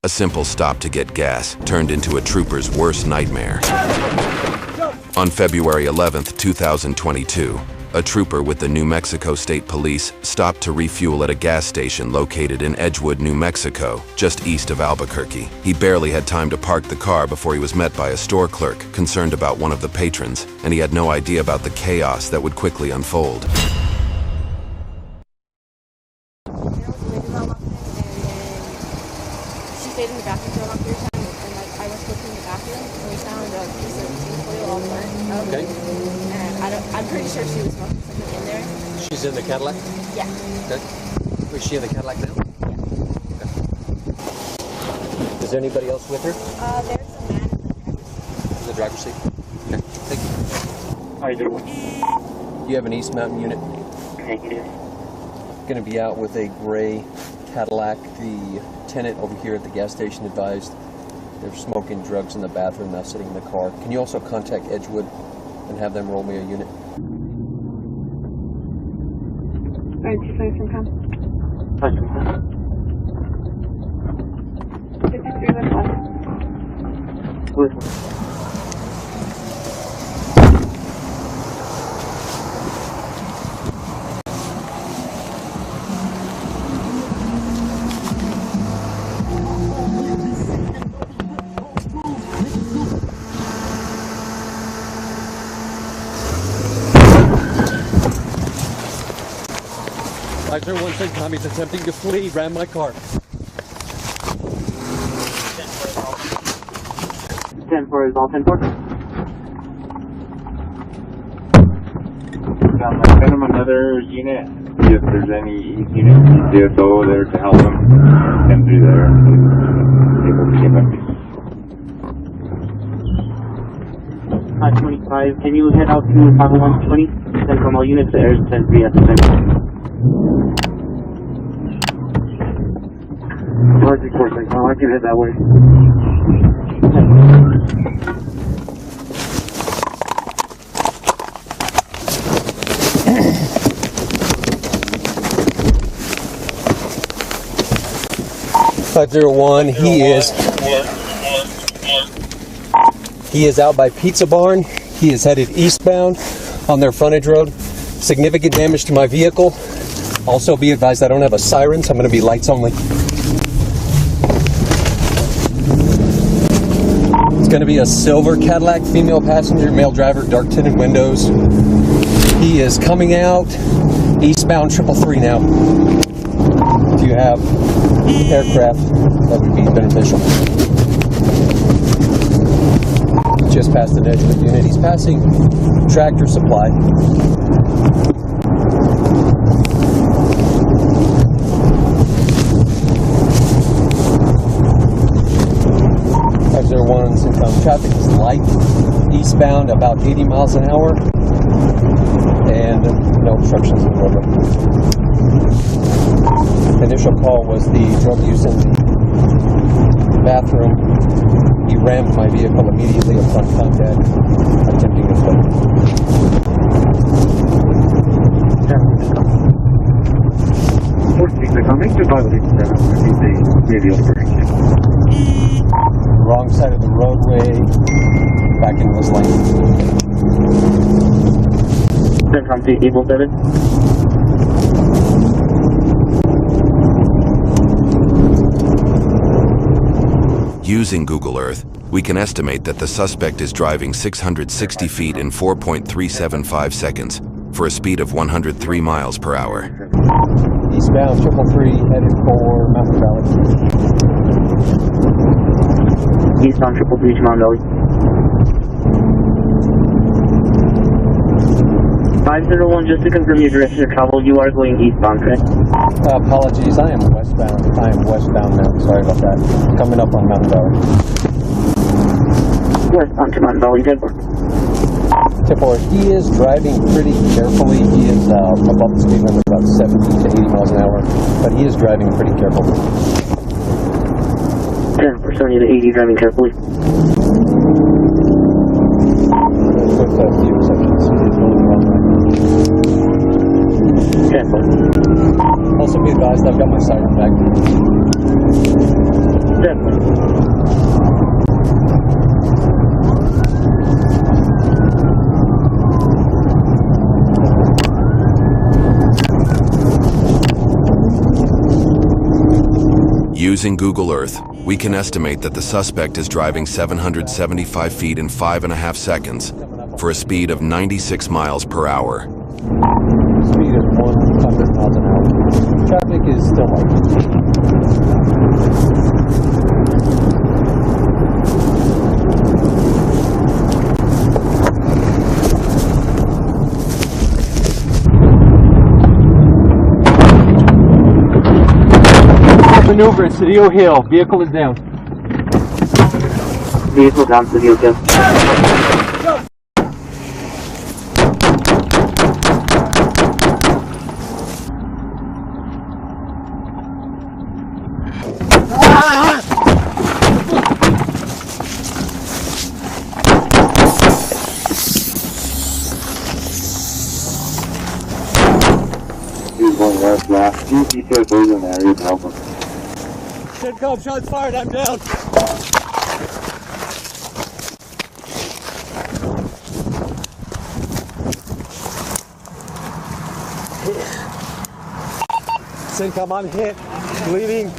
A simple stop to get gas turned into a trooper's worst nightmare. On February 11th, 2022, a trooper with the New Mexico State Police stopped to refuel at a gas station located in Edgewood, New Mexico, just east of Albuquerque. He barely had time to park the car before he was met by a store clerk concerned about one of the patrons, and he had no idea about the chaos that would quickly unfold. She stayed in the bathroom for a long period of time, and I was looking in the bathroom, and we found a piece of tinfoil all burnt up. Okay. And I'm pretty sure she was smoking something in there. She's in the Cadillac? Yeah. Okay. Is she in the Cadillac now? Yeah. Okay. Is there anybody else with her? There's a man in the driver's seat. In the driver's seat? Okay. Thank you. How you doing? You have an East Mountain unit? Negative. Going to be out with a gray Cadillac. The tenant over here at the gas station advised they're smoking drugs in the bathroom, now sitting in the car. Can you also contact Edgewood and have them roll me a unit? Alright, 257 come. 53 with one. With Officer 16 Tommy's attempting to flee, ran my car. 10-4 is all 10-4. Send them another unit. See if there's any unit CSO there to help them. 10-3 there. Able to get them. 25. Can you head out to 50120? Send from all units to Air 10-3 at the same time. Mark course, I can head that way. He is out by Pizza Barn. He is headed eastbound on their frontage road. Significant damage to my vehicle. Also be advised I don't have a siren, so I'm going to be lights only. It's going to be a silver Cadillac, female passenger, male driver, dark tinted windows. He is coming out eastbound 333 now. If you have aircraft, that would be beneficial. Just past an Edgewood unit. He's passing Tractor Supply. Traffic is light, eastbound about 80 miles an hour, and no obstructions in the roadway. Initial call was the drug use in the bathroom. He rammed my vehicle immediately upon contact, attempting to flee. Wrong side of the roadway, back into this lane. Send from Able 7. Using Google Earth, we can estimate that the suspect is driving 660 feet in 4.375 seconds for a speed of 103 miles per hour. Eastbound 333 headed for Mountain Valley. Eastbound 333 to Mountain Valley. 501, just to confirm your direction of travel, you are going eastbound, correct? Apologies, I am westbound. I am westbound now. Sorry about that. Coming up on Mountain Valley. Westbound to Mountain Valley, 10-4. 10-4. He is driving pretty carefully. He is above the speed limit, about 70 to 80 miles an hour, but he is driving pretty carefully. 10-4, 70 to 80, driving carefully. With a few exceptions, he is going the wrong way. 10-4. Also be advised, I've got my siren back. Using Google Earth, we can estimate that the suspect is driving 775 feet in 5.5 seconds for a speed of 96 miles per hour. Speed is 100 miles an hour. Traffic is still light. Maneuver at Cedillo Hill. Vehicle is down. Vehicle down, Cedillo Hill. He's going left, left. You said those in there, you can help him. CENTCOM, shots fired, I'm down. CENTCOM, I'm hit, bleeding.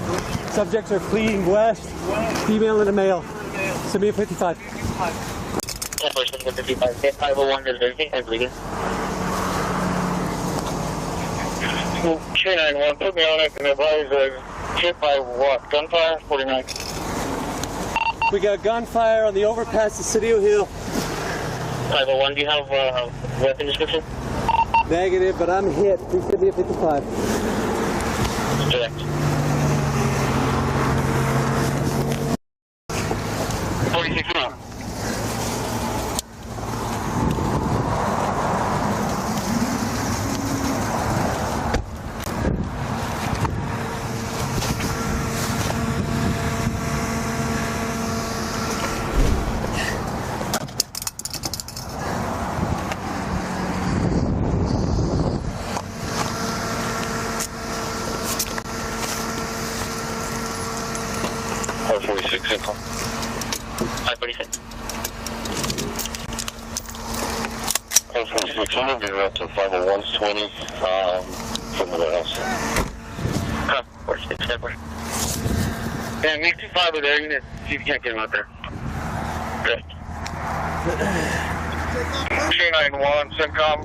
Subjects are fleeing west. Female and a male. Send me a 55. 55. 501 is everything. I'm bleeding. 391, put me on it and advise hit by what? Gunfire? 49. We got gunfire on the overpass to Cedillo Hill. 501, do you have weapon description? Negative, but I'm hit. Please give me a 55. Direct. 46 now. Or 46 income. 546. 46, I'm moving around to 501's 20 from the house. Huh, 46, Edward. Yeah, make 25 over there, you can see if you can't get him out there. Good. 391, CENTCOM.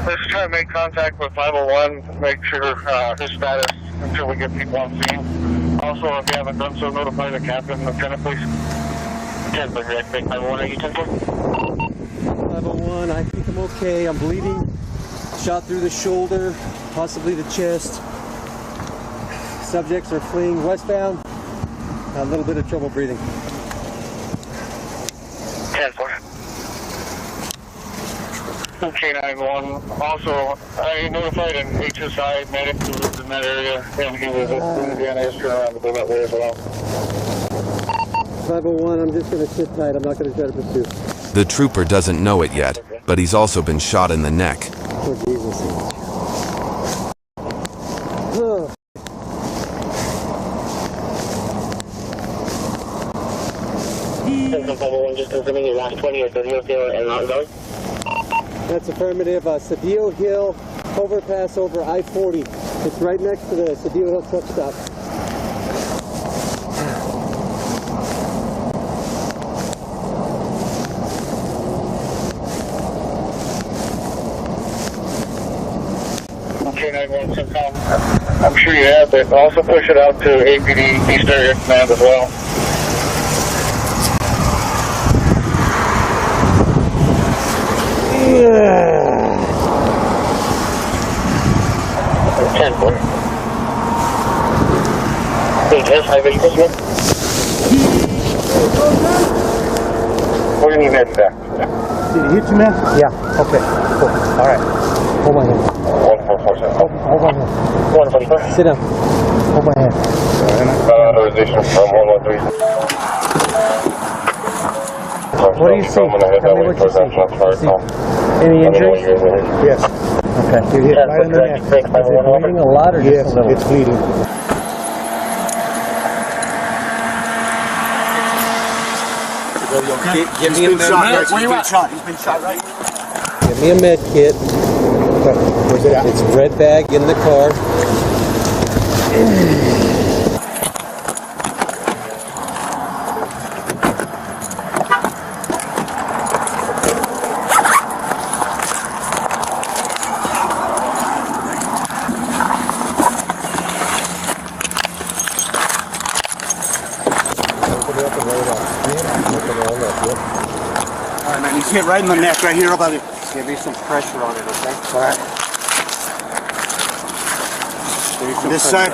Let's try to make contact with 501, make sure his status until we get people on scene. Also, if you haven't done so, notify the captain, lieutenant, please. 10 for direct, 501, are you 10 for? 501, I think I'm okay. I'm bleeding. Shot through the shoulder, possibly the chest. Subjects are fleeing westbound. A little bit of trouble breathing. 10 for. Okay, 911. Also, I notified an HSI medic who lives in that area, and he was in Indiana yesterday around to go that way as well. 501, I'm just going to sit tight. I'm not going to try to pursue. The trooper doesn't know it yet, but he's also been shot in the neck. Oh, Jesus. Oh. Just confirming your last 20 or 30 and not going? That's affirmative. Cedillo Hill overpass over I-40. It's right next to the Cedillo Hill truck stop. Okay, 911 CENTCOM. I'm sure you have, but also push it out to APD East Area Command as well. Yeah. 10 for. Yes, I ready this one. We're going to need that back. Did he hit you, man? Yeah. Okay. Cool. All right. Hold my hand. 1447. Hold my hand. 144. Sit down. Hold my hand. Authorization from 113. What do you see? Tell me what you see. Any injuries? Yes. Okay. You hit right on the neck. Is it bleeding a lot or Yes, just a little? it's bleeding. Okay. Give me a med kit. Where you at? He's been shot, right? Give me a med kit. Where's it at? It's red bag in the car. Alright, man, he's hit right in the neck, right here, about it. Give me some pressure on it, okay? Alright. This side.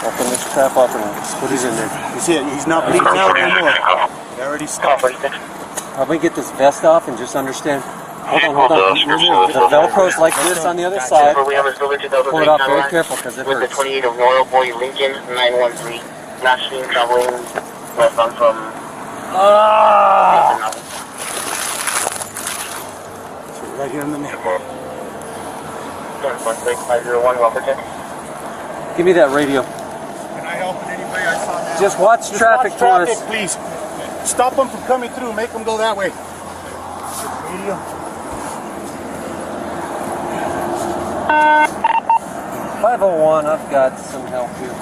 Open this crap up and put it in there. You see it? He's not bleeding out anymore. He already stopped. Probably get this vest off and just understand. Hold on. The Velcro's like this on the other side. Pull it off very careful because it hurts. With the 28 of Royal Boy Lincoln 913. Last seen traveling westbound from. Right here in the neck. 501, well protected. Give me that radio. Can I help in any way? I saw that. Just watch traffic for us. Please. Stop them from coming through. Make them go that way. Radio. 501, I've got some help here.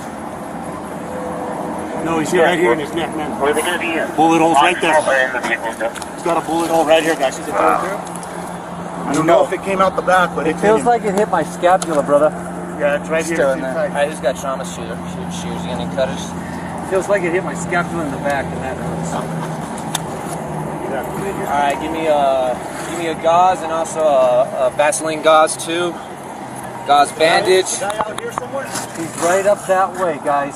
No, he's here right here in his neck, man. Where are they going to be here? Bullet holes right there. there. He's got a bullet hole right here, guys. See the bullet there? I don't know if it came out the back, but it Feels like it hit my scapula, brother. Yeah, it's right here. Still in there. Inside. I just got trauma shoes. You got any cutters? Feels like it hit my scapula in the back, and that hurts. All right, give me a gauze and also a Vaseline gauze too. Gauze bandage. Is that out here somewhere? He's right up that way, guys.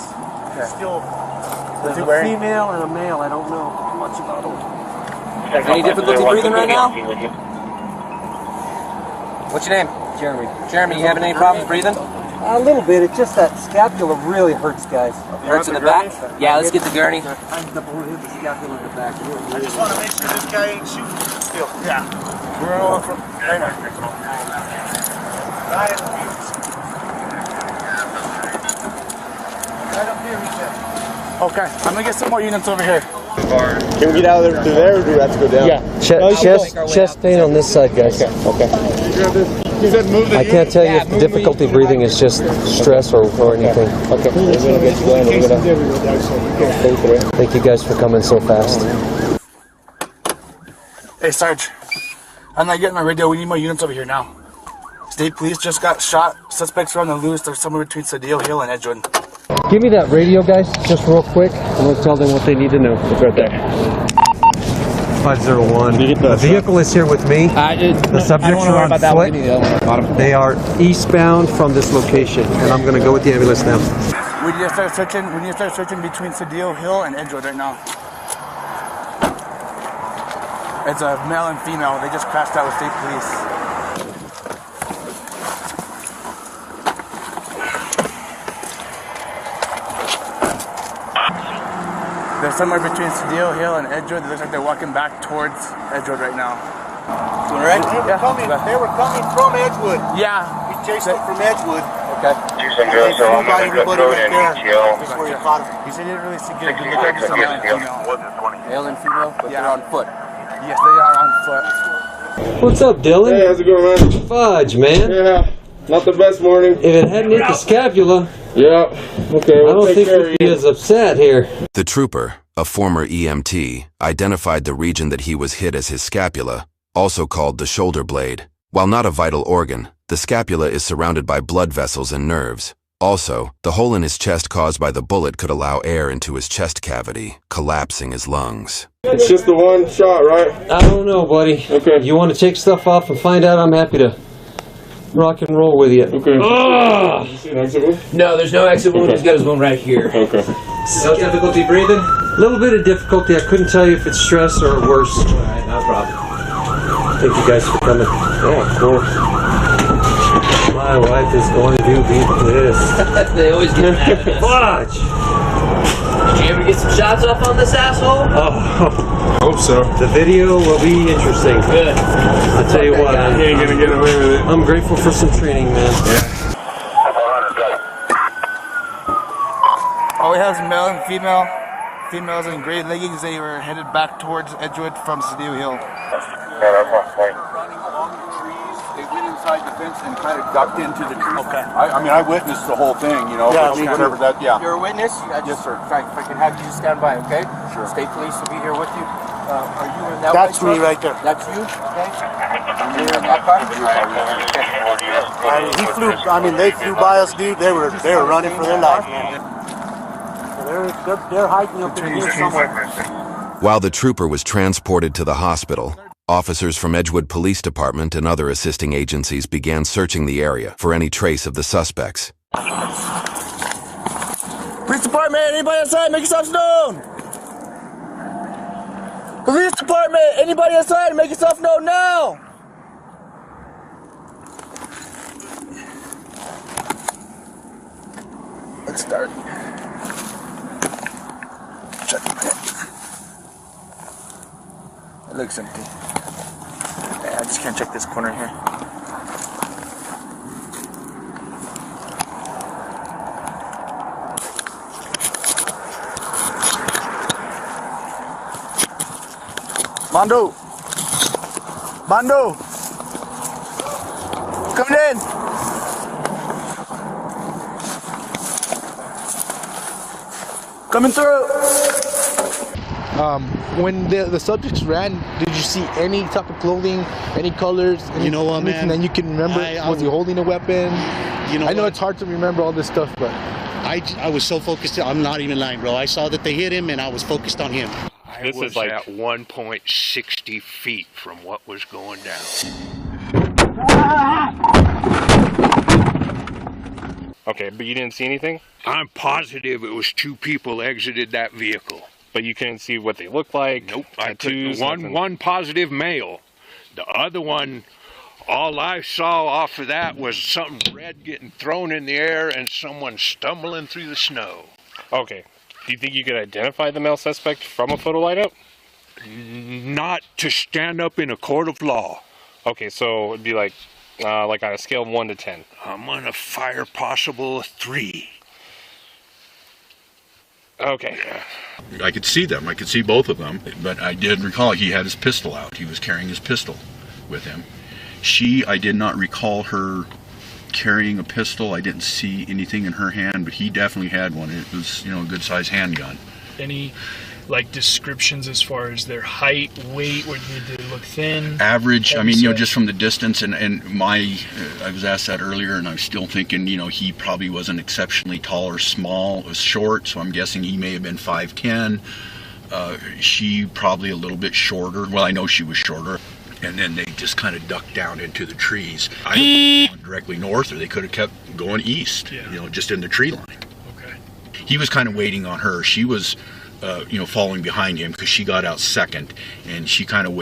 Still. There's a female and a male. I don't know much about them. Any difficulty breathing right now? What's your name? Jeremy. Jeremy, you having any problems breathing? A little bit. It's just that scapula really hurts, guys. Hurts in the back? Yeah, let's get the gurney. I double hit the scapula in the back. I just want to make sure this guy ain't shooting still. Yeah. We're all from. Right now. Right up here, he said. Okay, I'm gonna get some more units over here. Can we get out of there to there, or do we have to go down? Yeah. Chest pain on this side, guys. Okay. He said move the I can't tell you if the difficulty breathing is just stress or anything. Okay. We're gonna get you going. We're gonna. Thank you guys for coming so fast. Hey, Sarge. I'm not getting my radio. We need more units over here now. State police just got shot. Suspects are on the loose. They're somewhere between Cedillo Hill and Edgewood. Give me that radio, guys, just real quick, and we'll tell them what they need to know. It's right there. 501. The vehicle is here with me. The subjects are on foot. They are eastbound from this location, and I'm going to go with the ambulance now. We need to start searching. We need to start searching between Cedillo Hill and Edgewood right now. It's a male and female. They just crashed out with state police. They're somewhere between Cedillo Hill and Edgewood. It looks like they're walking back towards Edgewood right now. Doing right? They were coming from Edgewood. Yeah. We chased them from Edgewood. Okay. They got everybody right there. That's where you caught them. He said he didn't really see good. He looked like it's a male and female. Male and female, but they're on foot. Yes, they are on foot. What's up, Dylan? Hey, how's it going, man? Fudge, man. Yeah, not the best morning. If it hadn't hit the scapula, Yeah. Okay. I don't think we'd be as upset here. The trooper, a former EMT, identified the region that he was hit as his scapula, also called the shoulder blade. While not a vital organ, the scapula is surrounded by blood vessels and nerves. Also, the hole in his chest caused by the bullet could allow air into his chest cavity, collapsing his lungs. It's just the one shot, right? I don't know, buddy. Okay. You want to take stuff off and find out? I'm happy to rock and roll with you. Okay. Oh! You see an exit wound? No, there's no exit wound. He's got his wound right here. Okay. No difficulty breathing? A little bit of difficulty. I couldn't tell you if it's stress or worse. Alright, no problem. Thank you guys for coming. Yeah, of course. My wife is going to be pissed. They always get mad at us. Fudge! Did you ever get some shots off on this asshole? Oh, Hope so. the video will be interesting. Good. I'll tell you what, He ain't gonna get away with it. I'm grateful for some training, man. All we have is male and female. females in gray leggings. They were headed back towards Edgewood from Cedillo Hill. They went inside the fence and kind of ducked into the tree. Okay. I mean, I witnessed the whole thing, you know. Yeah, whatever that. Yeah. You're a witness? Yes, sir. If I can have you stand by, okay? Sure. State police will be here with you. Are you in that That's white me truck? right there. That's you? Okay. You're in that car? He flew. I mean, they flew by us, dude. They were running for their life, man. So they're hiking up in here somewhere. While the trooper was transported to the hospital, officers from Edgewood Police Department and other assisting agencies began searching the area for any trace of the suspects. Police department, anybody outside, make yourselves known! Police department, anybody outside, make yourself known now! Let's start. Check it. It looks empty. Yeah, I just can't check this corner here. Mando! Mando! Coming in! Coming through! When the subjects ran, did you see any type of clothing, any colors, You know what, anything man? that you can remember? Was he holding a weapon? You know I know what? it's hard to remember all this stuff, but I was so focused. I'm not even lying, bro. I saw that they hit him, and I was focused on him. This was like at 1.60 feet from what was going down. Okay, but you didn't see anything? I'm positive it was two people exited that vehicle. But you couldn't see what they looked like? Nope. I Tattoos, couldn't. nothing? One positive male. The other one, all I saw off of that was something red getting thrown in the air and someone stumbling through the snow. Okay. Do you think you could identify the male suspect from a photo lineup? Not to stand up in a court of law. Okay, so it'd be like on a scale of 1 to 10. I'm gonna fire possible a 3. Okay. I could see them. I could see both of them. But I did recall he had his pistol out. He was carrying his pistol with him. I did not recall her carrying a pistol. I didn't see anything in her hand, but he definitely had one. It was, a good-sized handgun. Any descriptions as far as their height, weight, or did they look thin? Average, just from the distance, and I was asked that earlier, and I'm still thinking, he probably wasn't exceptionally tall or small, was short, so I'm guessing he may have been 5'10". She probably a little bit shorter. Well, I know she was shorter. And then they just kind of ducked down into the trees. I could have gone directly north, or they could have kept going east, just in the tree line. Okay. He was kind of waiting on her. She was following behind him because she got out second, and he kind of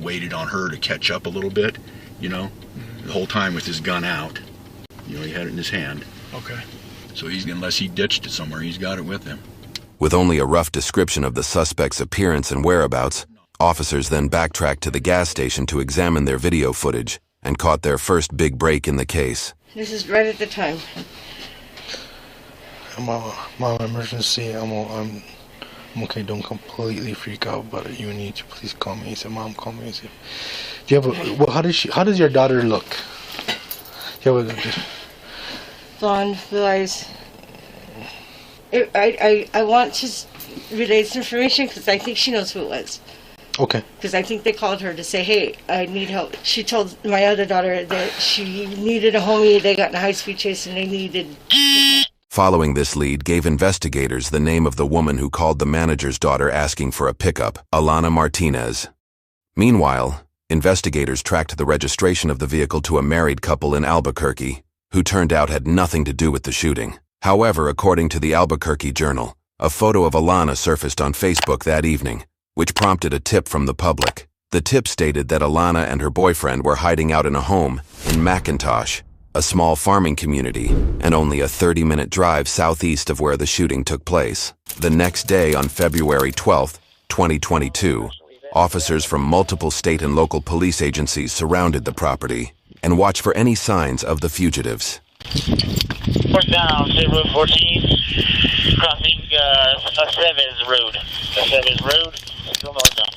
waited on her to catch up a little bit, the whole time with his gun out. He had it in his hand. Okay. So unless he ditched it somewhere, he's got it with him. With only a rough description of the suspect's appearance and whereabouts, officers then backtracked to the gas station to examine their video footage and caught their first big break in the case. This is right at the time. Mom, emergency. I'm okay. Don't completely freak out, but you need to please call me. He said, Mom, call me. He said, do you have how does your daughter look? Blonde, blue eyes. I want to relay this information because I think she knows who it was. Okay. Because I think they called her to say, hey, I need help. She told my other daughter that she needed a homie. They got in a high-speed chase and they needed... Following this lead gave investigators the name of the woman who called the manager's daughter asking for a pickup, Alana Martinez. Meanwhile, investigators tracked the registration of the vehicle to a married couple in Albuquerque, who turned out had nothing to do with the shooting. However, according to the Albuquerque Journal, a photo of Alana surfaced on Facebook that evening, which prompted a tip from the public. The tip stated that Alana and her boyfriend were hiding out in a home in McIntosh, a small farming community, and only a 30-minute drive southeast of where the shooting took place. The next day, on February 12, 2022, officers from multiple state and local police agencies surrounded the property and watched for any signs of the fugitives. We're down, State Road 14, crossing Aceves Road. Aceves Road, still northbound.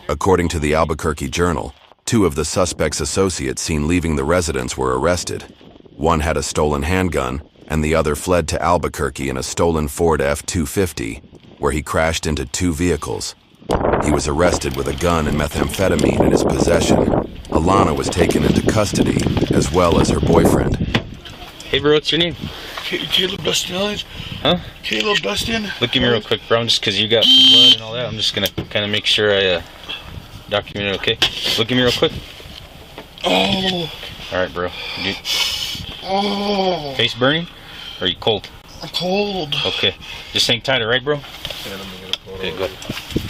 According to the Albuquerque Journal, 2 of the suspect's associates seen leaving the residence were arrested. One had a stolen handgun, and the other fled to Albuquerque in a stolen Ford F-250, where he crashed into 2 vehicles. He was arrested with a gun and methamphetamine in his possession. Alana was taken into custody, as well as her boyfriend. Hey bro, what's your name? Caleb Dustin Ellis. Huh? Caleb Dustin. Look at me real quick, bro. Just because you got blood and all that, I'm just gonna kind of make sure I document it, okay? Look at me real quick. Oh. Alright, bro. Oh. Face burning? Or are you cold? I'm cold. Okay. Just hang tight, alright, bro? Okay, go.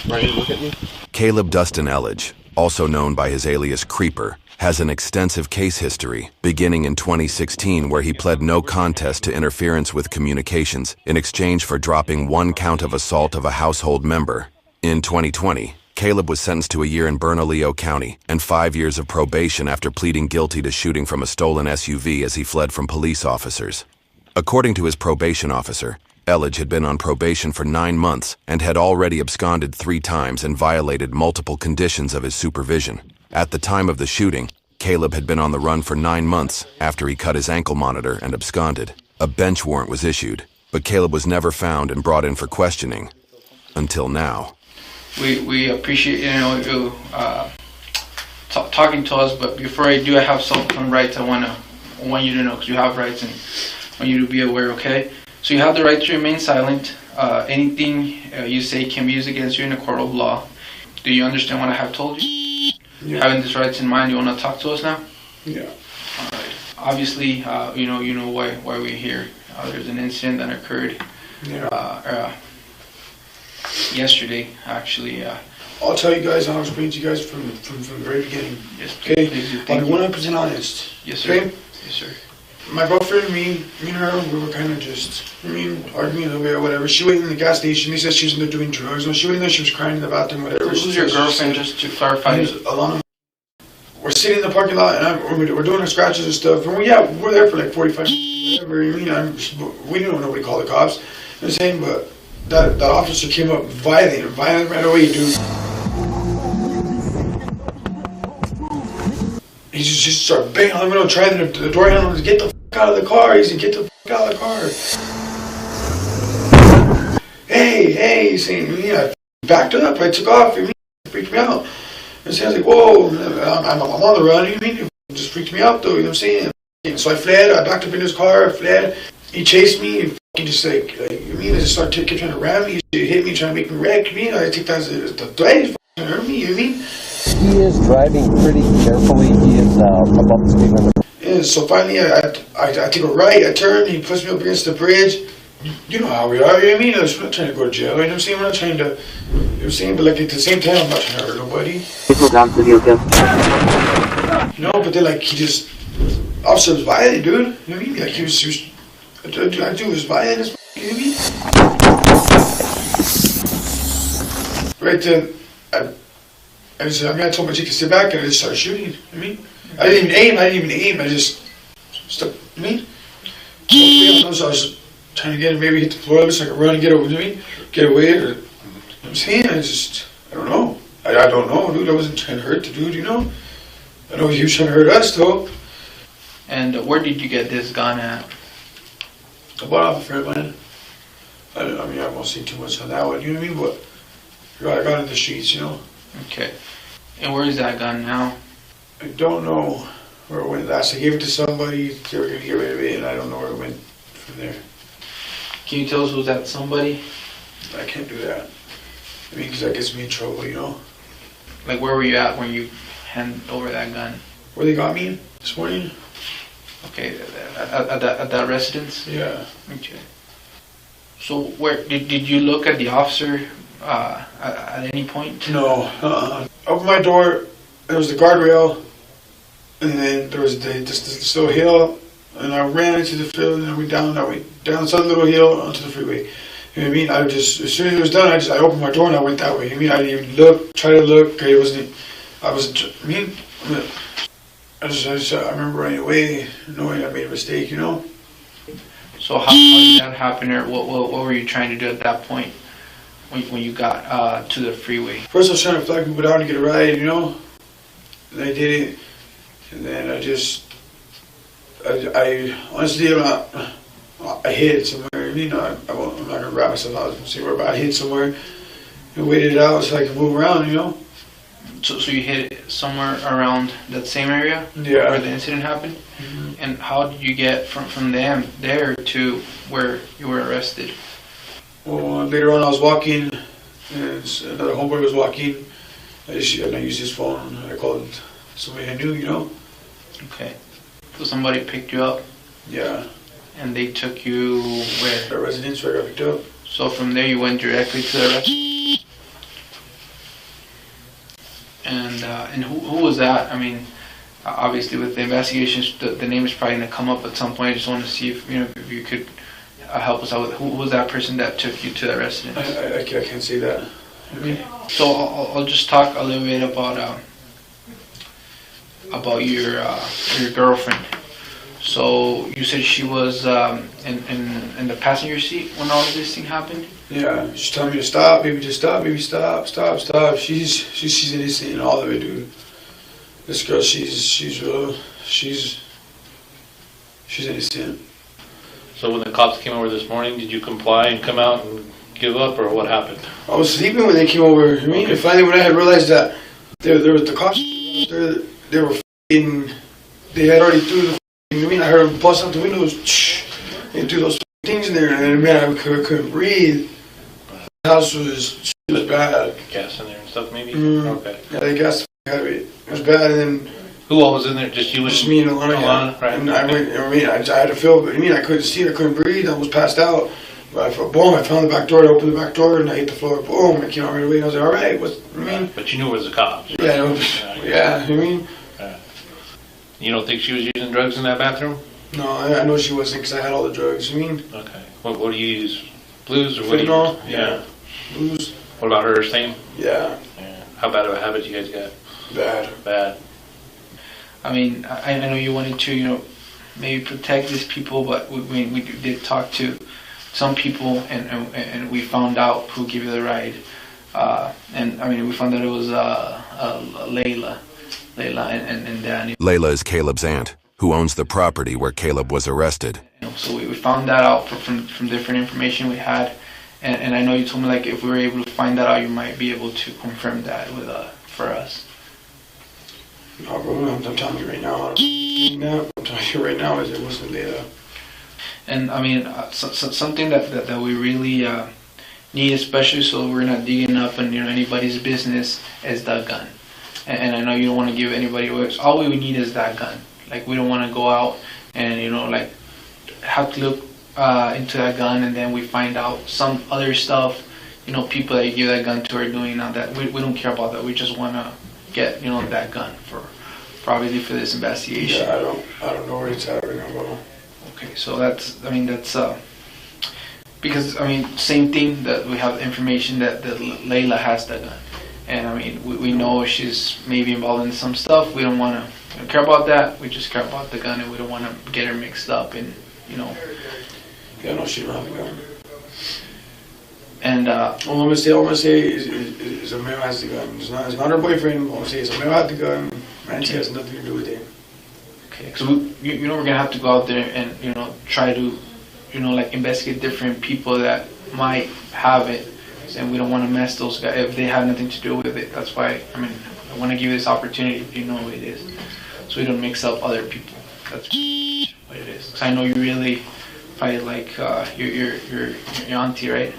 Ryan, look at me. Caleb Dustin Elledge, also known by his alias Creeper, has an extensive case history, beginning in 2016 where he pled no contest to interference with communications in exchange for dropping 1 count of assault of a household member. In 2020, Caleb was sentenced to a year in Bernalillo County and 5 years of probation after pleading guilty to shooting from a stolen SUV as he fled from police officers. According to his probation officer, Elledge had been on probation for 9 months and had already absconded 3 times and violated multiple conditions of his supervision. At the time of the shooting, Caleb had been on the run for 9 months after he cut his ankle monitor and absconded. A bench warrant was issued, but Caleb was never found and brought in for questioning. Until now. We appreciate you talking to us, but before I do, I have some rights I want you to know, because you have rights and I want you to be aware, okay? So you have the right to remain silent. Anything you say can be used against you in a court of law. Do you understand what I have told you? Yeah. Having these rights in mind, you want to talk to us now? Yeah. All right. Obviously, you know why we're here. There's an incident that occurred yesterday, actually. I'll tell you guys, I'll explain to you guys from the very beginning. Yes. Okay. I'll be 100% honest. Yes, sir. Okay. Yes, sir. My girlfriend, me and her, we were kind of just, arguing a little bit or whatever. She went in the gas station. They said she was in there doing drugs. When she went in there, she was crying in the bathroom, whatever. Who's your girlfriend, just to clarify? Alana. We're sitting in the parking lot, and we're doing our scratches and stuff. And we're there for like 45 minutes, whatever. We didn't know nobody called the cops. You know what I'm saying? But that officer came up violent right away, dude. He just started banging on the window, trying the door handle to get the fuck out of the car. He said, get the fuck out of the car. Hey, he's saying, I backed up, I took off, it freaked me out. And so I was like, whoa, I'm on the run, you mean? It just freaked me out though, you know what I'm saying? And so I fled, I backed up in his car, I fled. He chased me, and fucking just like you mean, I just started trying to ram me, he hit me, trying to make me wreck, you mean? I take that as the threat, he's fucking hurt me, you know what I mean? He is driving pretty carefully. He is above the speed limit. And so finally, I take a right, I turn, he puts me up against the bridge. You know how we are, you know what I mean? I'm not trying to go to jail, you know what I'm saying? We're not trying to, you know what I'm saying? But like at the same time, I'm not trying to hurt nobody. No, but then like he just, officer was violent, dude. You know what I mean? Like he was I do was violent as you know what I mean? Right then, I told my chick to sit back and I just started shooting. You know what I mean? I didn't even aim. I just stuck. You know what I mean? So I was trying to get him, maybe hit the floor so I could run and get away. You know what I mean? Get away. Or, you know what I'm saying? I don't know. I don't know, dude. I wasn't trying to hurt the dude, you know? I know he was trying to hurt us, though. And where did you get this gun at? I bought off a friend of mine. I won't say too much on that one, you know what I mean? But I got in the streets, you know? Okay. And where is that gun now? I don't know where it went last. I gave it to somebody. They were going to get rid of it, and I don't know where it went from there. Can you tell us who's that somebody? I can't do that. I mean, because that gets me in trouble, you know? Like, where were you at when you handed over that gun? Where they got me this morning? Okay, at that residence? Yeah. Okay. So, where did you look at the officer at any point? No. Opened my door, there was the guardrail, and then there was this little hill, and I ran into the field, and then we down this other little hill onto the freeway. You know what I mean? I just, as soon as it was done, I opened my door and I went that way. I mean, I didn't even look, try to look. I remember right away knowing I made a mistake, you know? So how did that happen, or what were you trying to do at that point when you got to the freeway? First I was trying to flag people down to get a ride, you know? And I did it. And then I honestly, I hid somewhere. You know, I'm not gonna wrap myself out and say where, but I hid somewhere and waited it out so I could move around, you know? So you hid it somewhere around that same area where the incident happened? Mm-hmm. And how did you get from there to where you were arrested? Well, later on I was walking, and another homeboy was walking. I used his phone. I called somebody I knew, you know? Okay. So somebody picked you up? Yeah. And they took you where? The residence where I got picked up. So from there you went directly to the arrest? And who was that? I mean, obviously with the investigations, the name is probably going to come up at some point. I just want to see if you could help us out with who was that person that took you to the residence? I can't say that. Okay. So I'll just talk a little bit about your girlfriend. So you said she was in the passenger seat when all of this thing happened? Yeah, she's telling me to stop, baby, just stop, baby, stop. She's innocent in all of it, dude. This girl, she's innocent. So when the cops came over this morning, did you comply and come out and give up, or what happened? I was sleeping when they came over. I mean, finally when I had realized that there was the cops, they were f***ing, they had already threw the I mean, I heard them bust out the windows and do those things in there, and man, I couldn't breathe. The house was bad. Gas in there and stuff, maybe? Okay. Yeah, they gassed the out of it. It was bad, and then... Who all was in there? Just you and... Just me and Alana, yeah. Right. And I had to feel, I couldn't see, I couldn't breathe, I was passed out. But I found the back door, I opened the back door, and I hit the floor, boom, I came out right away, and I was like, alright, But you knew it was the cops, right? Yeah, you know what I mean? You don't think she was using drugs in that bathroom? No, I know she wasn't, because I had all the drugs, you mean? Okay. What do you use? Blues or what do you Fentanyl? use? Yeah. Blues. What about her, same? Yeah. How bad of a habit you guys got? Bad. I mean, I know you wanted to, maybe protect these people, but we did talk to some people, and we found out who gave you the ride. And I mean, we found out it was Layla and Danny. Layla is Caleb's aunt, who owns the property where Caleb was arrested. So we found that out from different information we had, and I know you told me like if we were able to find that out, you might be able to confirm that for us. No, bro, I'm telling you right now. I'm telling you right now, it wasn't Layla. And I mean, something that we really need, especially so we're not digging up in anybody's business, is that gun. And I know you don't want to give anybody away. So all we need is that gun. Like, we don't want to go out and have to look into that gun, and then we find out some other stuff. People that you give that gun to are doing that. We don't care about that. We just want to get that gun for probably for this investigation. Yeah, I don't know where it's at right now, bro. Okay, so that's because same thing that we have information that Layla has that gun. And I mean, we know she's maybe involved in some stuff. We don't care about that. We just care about the gun, and we don't want to get her mixed up in, Yeah, no, she don't have a gun. And all I'm gonna say is a male has the gun. It's not her boyfriend. All I'm gonna say is a male has the gun. Man, she has nothing to do with it. Okay, so we're gonna have to go out there and try to investigate different people that might have it. And we don't want to mess those guys if they have nothing to do with it. That's why I want to give you this opportunity if you know what it is, so we don't mix up other people. That's what it is. Because I know you really probably like your auntie, right?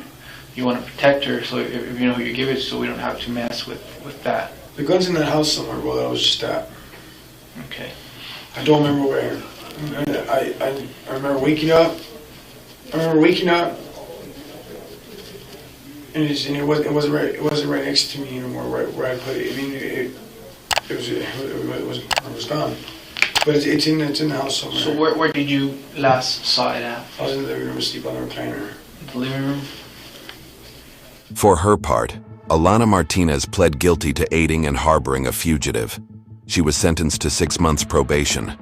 You want to protect her, so if you know who you give it, so we don't have to mess with that. The gun's in that house somewhere, bro. That was just that. Okay. I don't remember where. I remember waking up. And it wasn't right next to me anymore where I put it. I mean, it was gone. But it's in the house somewhere. So where did you last saw it at? I was in the living room asleep on the recliner. The living room. For her part, Alana Martinez pled guilty to aiding and harboring a fugitive. She was sentenced to 6 months probation.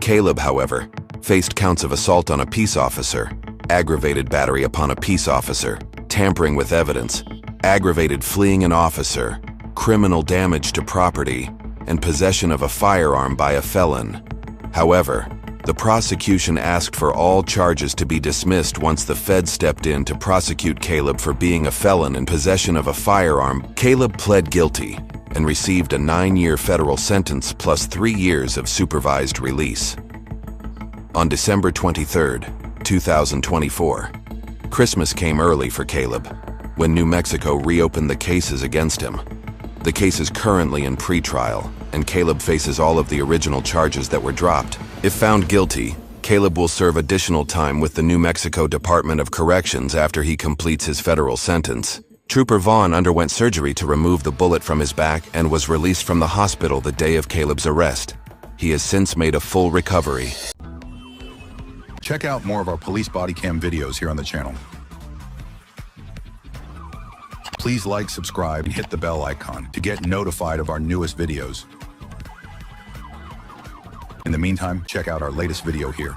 Caleb, however, faced counts of assault on a peace officer, aggravated battery upon a peace officer, tampering with evidence, aggravated fleeing an officer, criminal damage to property, and possession of a firearm by a felon. However, the prosecution asked for all charges to be dismissed once the Fed stepped in to prosecute Caleb for being a felon in possession of a firearm. Caleb pled guilty and received a 9-year federal sentence plus 3 years of supervised release. On December 23, 2024, Christmas came early for Caleb when New Mexico reopened the cases against him. The case is currently in pretrial, and Caleb faces all of the original charges that were dropped. If found guilty, Caleb will serve additional time with the New Mexico Department of Corrections after he completes his federal sentence. Trooper Vaughn underwent surgery to remove the bullet from his back and was released from the hospital the day of Caleb's arrest. He has since made a full recovery. Check out more of our police body cam videos here on the channel. Please like, subscribe, and hit the bell icon to get notified of our newest videos. In the meantime, check out our latest video here.